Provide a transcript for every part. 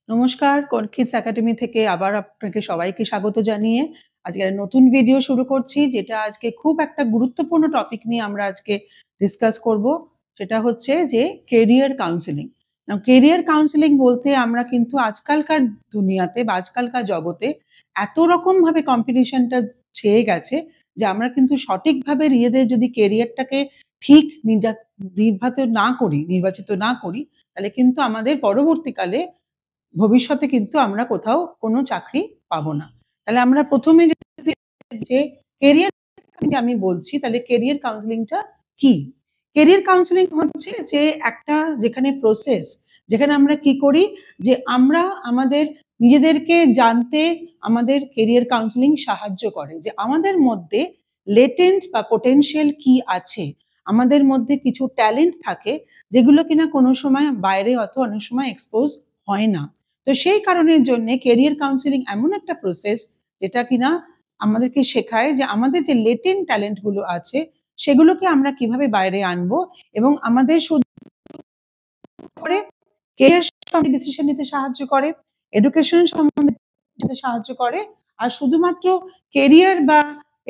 নমস্কার, kids academy থেকে আবার আপনাকে সবাইকে স্বাগত জানিয়ে আজকে একটা নতুন ভিডিও শুরু করছি, যেটা আজকে খুব একটা গুরুত্বপূর্ণ টপিক নিয়ে আমরা আজকে ডিসকাস করব। সেটা হচ্ছে যে কেরিয়ার কাউন্সেলিং। কেরিয়ার কাউন্সেলিং বলতে আমরা কিন্তু আজকালকার দুনিয়াতে বা আজকালকার জগতে এত রকমভাবে কম্পিটিশনটা ছেয়ে গেছে যে আমরা কিন্তু সঠিকভাবে নিজেদের যদি কেরিয়ারটাকে ঠিক নির্বাচিত না করি, তাহলে কিন্তু আমাদের পরবর্তীকালে ভবিষ্যতে কিন্তু আমরা কোথাও কোনো চাকরি পাবো না। তাহলে আমরা প্রথমে যে কেরিয়ার যে আমি বলছি, তাহলে কেরিয়ার কাউন্সেলিংটা কি? কেরিয়ার কাউন্সেলিং হচ্ছে যে একটা যেখানে প্রসেস, যেখানে আমরা কি করি যে আমরা আমাদের নিজেদেরকে জানতে আমাদের কেরিয়ার কাউন্সেলিং সাহায্য করে, যে আমাদের মধ্যে লেটেন্ট বা পোটেনশিয়াল কি আছে, আমাদের মধ্যে কিছু ট্যালেন্ট থাকে যেগুলো কিনা কোনো সময় বাইরে অথবা অনেক সময় এক্সপোজ হয় না। তো সেই কারণের জন্য কেরিয়ার কাউন্সেলিং এমন একটা প্রসেস যেটা কিনা আমাদেরকে শেখায় যে আমাদের যে লেটেন্ট ট্যালেন্ট গুলো আছে সেগুলোকে আমরা কিভাবে বাইরে আনবো, এবং আমাদের শুধু করে কেরিয়ার সম্বন্ধে ডিসিশন নিতে সাহায্য করে, এডুকেশন সম্বন্ধে নিতে সাহায্য করে, আর শুধুমাত্র কেরিয়ার বা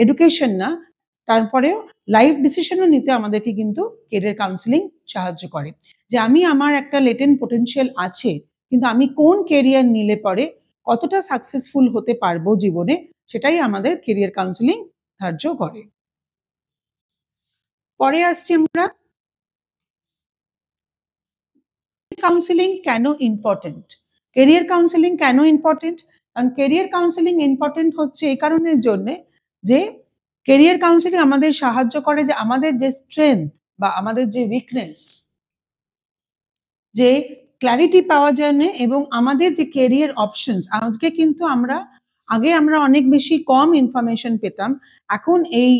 এডুকেশন না, তারপরেও লাইফ ডিসিশনও নিতে আমাদেরকে কিন্তু কেরিয়ার কাউন্সেলিং সাহায্য করে। যে আমি আমার একটা লেটেন্ট পোটেনশিয়াল আছে, কিন্তু আমি কোন কেরিয়ার নিলে পরে কতটা সাকসেসফুল হতে পারবো জীবনে, সেটাই আমাদের কেরিয়ার কাউন্সেলিং ধার্য করে। পরে আসছি আমরা কাউন্সেলিং কেন ইম্পর্টেন্ট। কেরিয়ার কাউন্সেলিং কেন ইম্পর্টেন্ট? কারণ কেরিয়ার কাউন্সেলিং ইম্পর্টেন্ট হচ্ছে এই কারণের জন্যে যে কেরিয়ার কাউন্সেলিং আমাদের সাহায্য করে যে আমাদের যে স্ট্রেংথ বা আমাদের যে উইকনেস, যে ক্ল্যারিটি পাওয়া যায় না, এবং আমাদের যে কেরিয়ার অপশনস আজকে কিন্তু আগে আমরা অনেক বেশি কম ইনফরমেশন পেতাম, এখন এই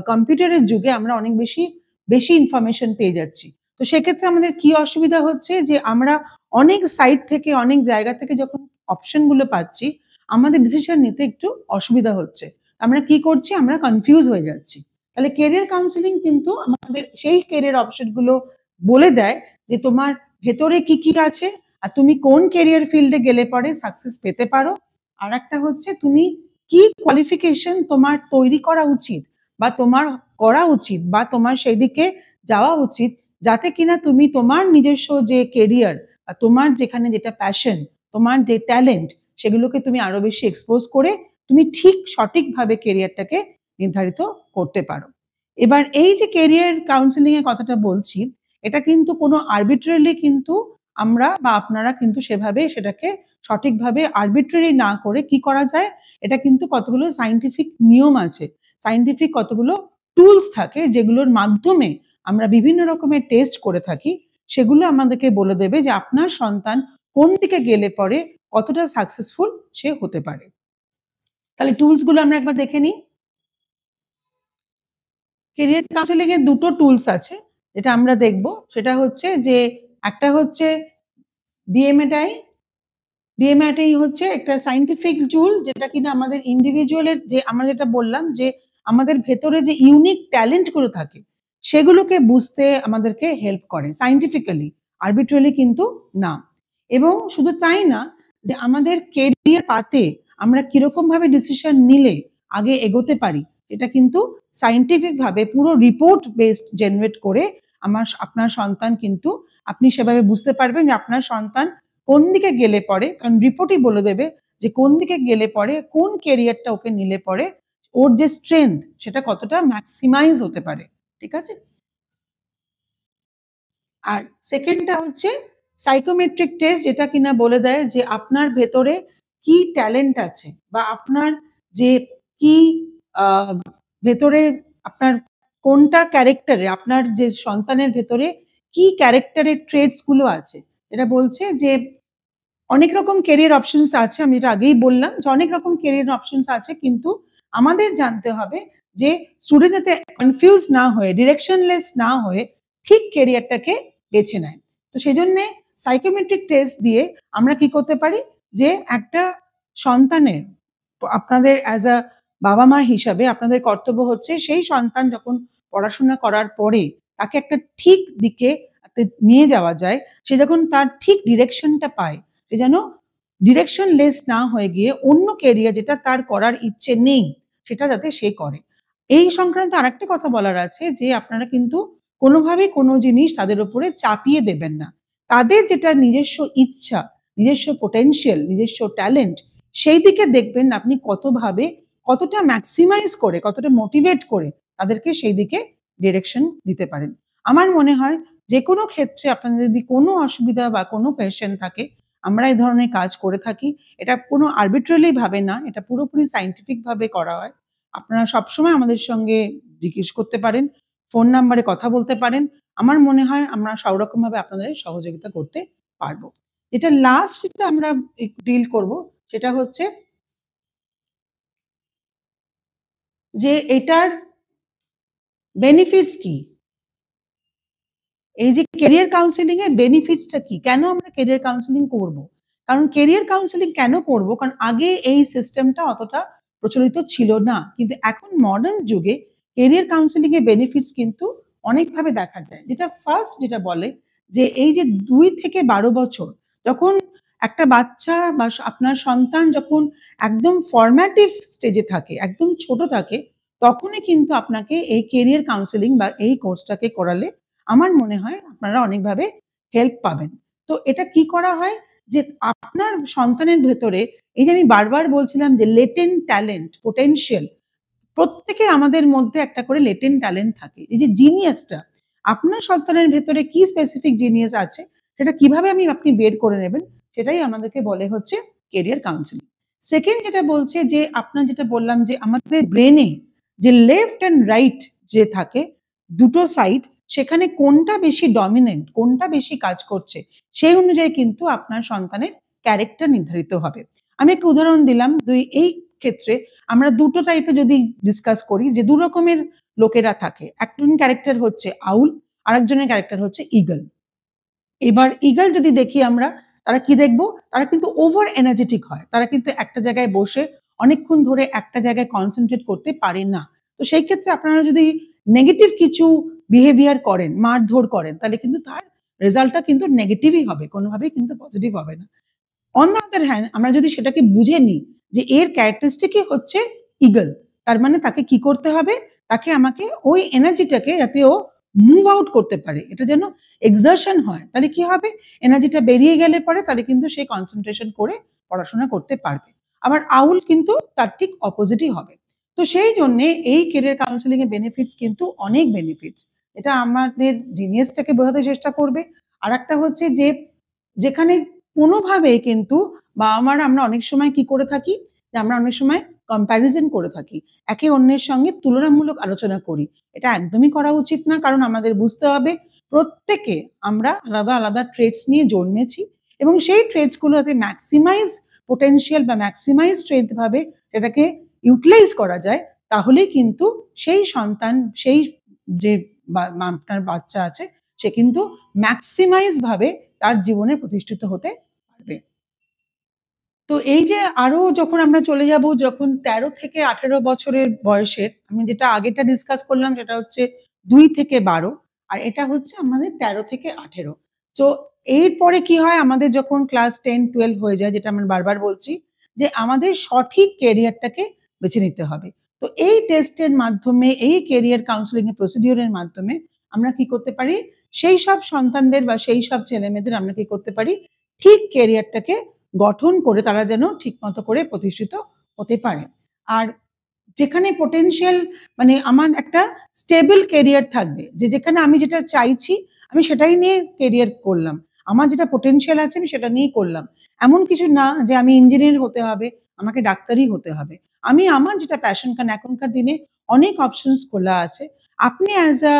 কম্পিউটারের যুগে আমরা অনেক বেশি বেশি ইনফরমেশন পেয়ে যাচ্ছি। তো সেক্ষেত্রে আমাদের কি অসুবিধা হচ্ছে যে আমরা অনেক সাইট থেকে অনেক জায়গা থেকে যখন অপশনগুলো পাচ্ছি, আমাদের ডিসিশন নিতে একটু অসুবিধা হচ্ছে। আমরা কি করছি, আমরা কনফিউজ হয়ে যাচ্ছি। তাহলে কেরিয়ার কাউন্সেলিং কিন্তু আমাদের সেই কেরিয়ার অপশনগুলো বলে দেয় যে তোমার ভেতরে কি কি আছে, আর তুমি কোন কেরিয়ার ফিল্ডে গেলে পরে সাকসেস পেতে পারো। আর একটা হচ্ছে তুমি কি কোয়ালিফিকেশন তোমার তৈরি করা উচিত বা তোমার করা উচিত বা তোমার সেই দিকে যাওয়া উচিত, যাতে কিনা তুমি তোমার নিজস্ব যে কেরিয়ার, তোমার যেখানে যেটা প্যাশন, তোমার যে ট্যালেন্ট, সেগুলোকে তুমি আরো বেশি এক্সপোজ করে তুমি ঠিক সঠিকভাবে কেরিয়ারটাকে নির্ধারিত করতে পারো। এবার এই যে কেরিয়ার কাউন্সেলিং এর কথাটা বলছি, এটা কিন্তু কোনো আরবিট্রারিলি কিন্তু আমরা বা আপনারা কিন্তু সেভাবে সেটাকে সঠিকভাবে আরবিট্রারি না করে কি করা যায়, এটা কিন্তু কতগুলো সায়েন্টিফিক নিয়ম আছে, সায়েন্টিফিক কতগুলো টুলস থাকে যেগুলোর মাধ্যমে আমরা বিভিন্ন রকমের টেস্ট করে থাকি, সেগুলো আমাদেরকে বলে দেবে যে আপনার সন্তান কোন দিকে গেলে পরে কতটা সাকসেসফুল সে হতে পারে। তাহলে টুলস গুলো আমরা একবার দেখে নিই। কেরিয়ার কাউন্সেলিং এর দুটো টুলস আছে যেটা আমরা দেখব, সেটা হচ্ছে যে একটা হচ্ছে ডিএমএটাই। ডিএমএটাই হচ্ছে একটা সায়েন্টিফিক টুল যেটা কিনা আমাদের ইন্ডিভিজুয়ালের যে আমরা যেটা বললাম যে আমাদের ভেতরে যে ইউনিক ট্যালেন্ট গুলো থাকে সেগুলোকে বুঝতে আমাদেরকে হেল্প করে সায়েন্টিফিক্যালি, আরবিট্রারিলি কিন্তু না। এবং শুধু তাই না, যে আমাদের কেরিয়ার পাতে আমরা কিরকম ভাবে ডিসিশন নিলে আগে এগোতে পারি, এটা কিন্তু সায়েন্টিফিক ভাবে পুরো রিপোর্ট বেসড জেনারেট করে আপনার সন্তান কিন্তু আপনি সেভাবে বুঝতে পারবেন যে আপনার সন্তান কোন দিকে গেলে পরে, কারণ রিপোর্টই বলে দেবে যে কোন দিকে গেলে পরে কোন কেরিয়ারটা ওকে নিলে পরে ওর যে স্ট্রেংথ সেটা কতটা ম্যাক্সিমাইজ হতে পারে। ঠিক আছে? আর সেকেন্ডটা হচ্ছে সাইকোমেট্রিক টেস্ট, যেটা কিনা বলে দেয় যে আপনার ভেতরে কি ট্যালেন্ট আছে বা আপনার যে কি ভেতরে আপনার কোনটা ক্যারেক্টারে, আপনার যে সন্তানের ভেতরে কি ক্যারেক্টারের ট্রেটস গুলো আছে। এটা বলছে যে অনেক রকম কেরিয়ার অপশনস আছে, আমি এটা আগেই বললাম যে অনেক রকম কেরিয়ার অপশনস আছে, কিন্তু আমাদের জানতে হবে যে স্টুডেন্ট যাতে কনফিউজ না হয়ে, ডিরেকশনলেস না হয়ে ঠিক কেরিয়ারটাকে বেছে নেয়। তো সেই জন্যে সাইকোমেট্রিক টেস্ট দিয়ে আমরা কি করতে পারি, যে একটা সন্তানের আপনাদের অ্যাজ আ বাবা মা হিসাবে আপনাদের কর্তব্য হচ্ছে সেই সন্তান যখন পড়াশোনা করার পরে তাকে একটা ঠিক দিকে নিয়ে যাওয়া যায়, সে যখন তার ঠিক ডিরেকশনটা পায়, সে যেন ডিরেকশনলেস না হয়ে গিয়ে অন্য কেরিয়ার যেটা তার করার ইচ্ছে নেই সেটা যাতে সে করে। এই সংক্রান্ত আরেকটা কথা বলার আছে যে আপনারা কিন্তু কোনোভাবেই কোনো জিনিস তাদের উপরে চাপিয়ে দেবেন না। তাদের যেটা নিজস্ব ইচ্ছা, নিজস্ব পোটেনশিয়াল, নিজস্ব ট্যালেন্ট, সেই দিকে দেখবেন আপনি কতটা ম্যাক্সিমাইজ করে, কতটা মোটিভেট করে তাদেরকে সেই দিকে ডিরেকশন দিতে পারেন। আমার মনে হয় যেকোনো ক্ষেত্রে আপনাদের যদি কোনো অসুবিধা বা কোনো কোয়েশ্চেন থাকে, আমরা এই ধরনের কাজ করে থাকি। এটা কোনো আর্বিট্রারি ভাবে না, এটা পুরোপুরি সায়েন্টিফিক ভাবে করা হয়। আপনারা সবসময় আমাদের সঙ্গে জিজ্ঞেস করতে পারেন, ফোন নাম্বারে কথা বলতে পারেন। আমার মনে হয় আমরা সব রকমভাবে আপনাদের সহযোগিতা করতে পারব। যেটা লাস্ট যেটা আমরা ডিল করব সেটা হচ্ছে যে এটার বেনিফিটস কি? এই যে কেরিয়ার কাউন্সেলিং এর বেনিফিটসটা কি? কেন আমরা কেরিয়ার কাউন্সেলিং করব? কারণ কেরিয়ার কাউন্সেলিং কেন করব? কারণ আগে এই সিস্টেমটা অতটা প্রচলিত ছিল না। কিন্তু এখন মডার্ন যুগে কেরিয়ার কাউন্সেলিং এর বেনিফিটস কিন্তু অনেকভাবে দেখা যায়। যেটা ফার্স্ট যেটা বলে যে এই যে ২ থেকে ১২ বছর যখন একটা বাচ্চা বা আপনার সন্তান যখন একদম ফরম্যাটিভ স্টেজে থাকে, একদম ছোট থাকে, তখনই কিন্তু আপনাকে এই কেরিয়ার কাউন্সেলিং বা এই কোর্সটাকে করালে আমার মনে হয় আপনারা অনেকভাবে হেল্প পাবেন। তো এটা কি করা হয় যে আপনার সন্তানের ভেতরে এই যে আমি বারবার বলছিলাম যে লেটেন্ট ট্যালেন্ট, পোটেনশিয়াল প্রত্যেকের আমাদের মধ্যে একটা করে লেটেন্ট ট্যালেন্ট থাকে। এই যে জিনিয়াসটা আপনার সন্তানের ভেতরে কি স্পেসিফিক জিনিয়াস আছে সেটা কিভাবে আপনি বের করে নেবেন সেটাই আমাদেরকে বলে হচ্ছে কেরিয়ার কাউন্সেলিং। সেকেন্ড যেটা বলছে যে আপনার যেটা বললাম যে আমাদের ব্রেনে যে লেফট অ্যান্ড রাইট যে থাকে দুটো সাইড সেখানে কোনটা বেশি ডমিনেন্ট, কোনটা বেশি কাজ করছে সেই অনুযায়ী কিন্তু আপনার সন্তানের ক্যারেক্টার নির্ধারিত হবে। আমি একটা উদাহরণ দিলাম এই ক্ষেত্রে আমরা দুটো টাইপের যদি ডিসকাস করি যে দু রকমের লোকেরা থাকে। একজন ক্যারেক্টার হচ্ছে আউল, আরেকজনের ক্যারেক্টার হচ্ছে ঈগল। এবার ঈগল যদি দেখি আমরা, তারা কি দেখব? তারা কিন্তু ওভার এনার্জেটিক হয়। তারা কিন্তু একটা জায়গায় বসে অনেকক্ষণ ধরে একটা জায়গায় কনসেনট্রেট করতে পারে না। তো সেই ক্ষেত্রে আপনারা যদি নেগেটিভ কিছু বিহেভিয়ার করেন, মারধর করেন, তাহলে কিন্তু তার রেজাল্টটা কিন্তু নেগেটিভই হবে। কোনোভাবেই কিন্তু পজিটিভ হবে না। অন দ্য আদার হ্যান্ড আমরা যদি সেটাকে বুঝে নিই যে এর ক্যারেক্টারিস্টিকই হচ্ছে ঈগল। তার মানে তাকে কি করতে হবে? তাকে আমাকে ওই এনার্জিটাকে যাতে ও মুভ আউট করতে পারে। এটা যেন এক্সারশন হয়। তাহলে কি হবে? এনার্জিটা বেরিয়ে গেলে পরে তাহলে কিন্তু সে কনসেনট্রেশন করে পড়াশোনা করতে পারবে। আবার আউল কিন্তু তার ঠিক অপোজিটই হবে। তো সেই জন্যে এই ক্যারিয়ার কাউন্সেলিং এর বেনিফিটস কিন্তু অনেক বেনিফিটস। এটা আমাদের জিনিয়াসটাকে বোঝাতে চেষ্টা করবে। আরেকটা হচ্ছে যে যেখানে কোনোভাবেই কিন্তু বাবা-মারা আমরা অনেক সময় কি করে থাকি? যে আমরা অনেক সময় কম্প্যারিজন করে থাকি। একে অন্যের সঙ্গে তুলনামূলক আলোচনা করি। এটা একদমই করা উচিত না। কারণ আমাদের বুঝতে হবে প্রত্যেকে আমরা আলাদা, আলাদা ট্রেডস নিয়ে জন্মেছি এবং সেই ট্রেডস গুলোতে ম্যাক্সিমাইজ পোটেনশিয়াল বা ম্যাক্সিমাইজ স্ট্রেংথ ভাবে এটাকে ইউটিলাইজ করা যায় তাহলেই কিন্তু সেই সন্তান সেই যে আপনার বাচ্চা আছে সে কিন্তু ম্যাক্সিমাইজ ভাবে তার জীবনে প্রতিষ্ঠিত হতে পারবে। তো এই যে আরো যখন আমরা চলে যাব যখন ১৩ থেকে ১৮ বছরের বয়সের আমি যেটা আগেরটা ডিসকাস করলাম সেটা হচ্ছে ২ থেকে ১২ আর এটা হচ্ছে আমাদের ১৩ থেকে ১৮। তো এরপরে কি হয় আমাদের যখন ক্লাস 10, 12 হয়ে যায় যেটা আমরা বারবার বলছি যে আমাদের সঠিক ক্যারিয়ারটাকে বেছে নিতে হবে। তো এই টেস্টের মাধ্যমে এই ক্যারিয়ার কাউন্সেলিং এর প্রসিডিউর এর মাধ্যমে আমরা কি করতে পারি? সেই সব সন্তানদের বা সেই সব ছেলেমেয়েদের আমরা কি করতে পারি? ঠিক ক্যারিয়ারটাকে গঠন করে তারা যেন ঠিকমতো করে প্রতিষ্ঠিত হতে পারে। আর যেখানে পোটেনশিয়াল মানে আমার একটা স্টেবল ক্যারিয়ার থাকবে যে যেখানে আমি যেটা চাইছি আমি সেটাই নিয়ে ক্যারিয়ার করলাম। আমার যেটা পোটেনশিয়াল আছে আমি সেটা নিয়েই করলাম। এমন কিছু না যে আমি ইঞ্জিনিয়ার হতে হবে, আমাকে ডাক্তারই হতে হবে। আমি আমার যেটা প্যাশন কারণ এখনকার দিনে অনেক অপশনস খোলা আছে। আপনি অ্যাজ আ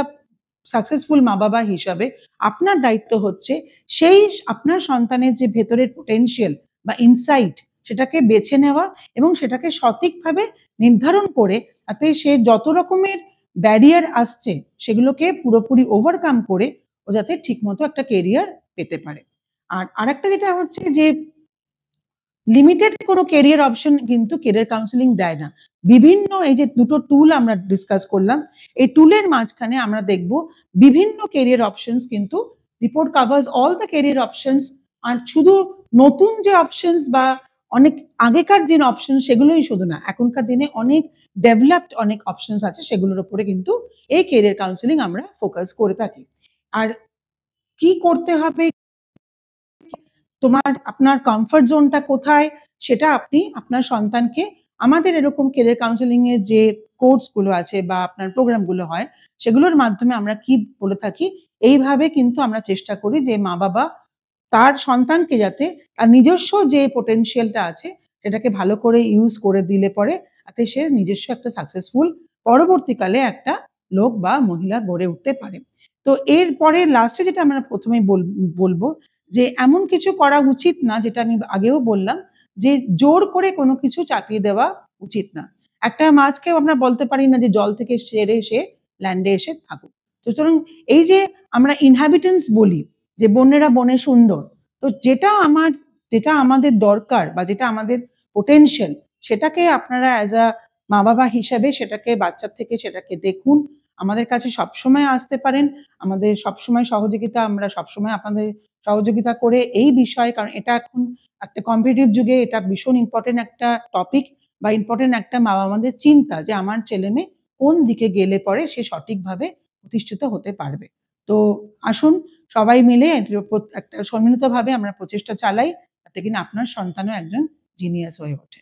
সাকসেসফুল মা-বাবা হিসাবে আপনার দায়িত্ব হচ্ছে সেই আপনার সন্তানের যে ভেতরের পোটেনশিয়াল বা ইনসাইট সেটাকে বেছে নেওয়া এবং সেটাকে সঠিকভাবে নির্ধারণ করে তাতে সে যত রকমের ব্যারিয়ার আসছে সেগুলোকে পুরোপুরি ওভারকাম করে ও যাতে ঠিকমতো একটা কেরিয়ার পেতে পারে। আর আরেকটা যেটা হচ্ছে যে লিমিটেড কোনো কেরিয়ার অপশন কিন্তু কেরিয়ার কাউন্সেলিং দেয় না। বিভিন্ন এই যে দুটো টুল আমরা ডিসকাস করলাম, এই টুলের মাঝখানে আমরা দেখব বিভিন্ন কেরিয়ার অপশনস কিন্তু report covers all the career options আর শুধু নতুন যে অপশনস বা অনেক আগেকার যে অপশন সেগুলোই শুধু না, এখনকার দিনে অনেক ডেভেলপড অনেক অপশনস আছে, সেগুলোর উপরে কিন্তু এই কেরিয়ার কাউন্সেলিং আমরা ফোকাস করে থাকি। আর কি করতে হবে, আপনার কমফর্ট জোনটা কোথায়, সেটা আপনি আপনার সন্তানকে আমাদের এরকম কেরিয়ার কাউন্সেলিং এর যে কোর্স গুলো আছে বা আপনার প্রোগ্রাম গুলো হয়, সেগুলোর মাধ্যমে আমরা কি বলে থাকি, এইভাবে কিন্তু আমরা চেষ্টা করি যে মা-বাবা তার সন্তানকে যাতে তার নিজস্ব যে পোটেনশিয়ালটা আছে সেটাকে ভালো করে ইউজ করে দিলে পরে যাতে সে নিজস্ব একটা সাকসেসফুল পরবর্তীকালে একটা লোক বা মহিলা গড়ে উঠতে পারে। তো এরপরে লাস্টে যেটা আমরা ১ম এই বলব যে এমন কিছু করা উচিত না, যেটা আমি আগেও বললাম যে জোর করে কোনো কিছু চাপিয়ে দেওয়া উচিত না। একটা মাছকেও আমরা বলতে পারি না যে জল থেকে সেরে এসে ল্যান্ডে এসে থাকুক। সুতরাং এই যে আমরা ইনহ্যাবিটেন্স বলি যে বন্যেরা বনে সুন্দর। তো যেটা আমাদের দরকার বা যেটা আমাদের পোটেনশিয়াল, সেটাকে আপনারা অ্যাজ আ মা-বাবা হিসাবে সেটাকে বাচ্চার থেকে সেটাকে দেখুন। আমাদের কাছে সবসময় আসতে পারেন। আমাদের সবসময় সহযোগিতা, আমরা সবসময় আপনাদের সহযোগিতা করে এই বিষয়ে, কারণ এটা এখন একটা কম্পিটিটিভ যুগে এটা ভীষণ ইম্পোর্টেন্ট একটা টপিক বা ইম্পোর্টেন্ট একটা মা-বাবাদের চিন্তা যে আমার ছেলে-মেয়ে কোন দিকে গেলে পরে সে সঠিকভাবে প্রতিষ্ঠিত হতে পারবে। তো আসুন সবাই মিলে এটির উপর একটা সম্মিলিতভাবে আমরা প্রচেষ্টা চালাই, যাতে কিনা আপনার সন্তানও একজন জিনিয়াস হয়ে ওঠে।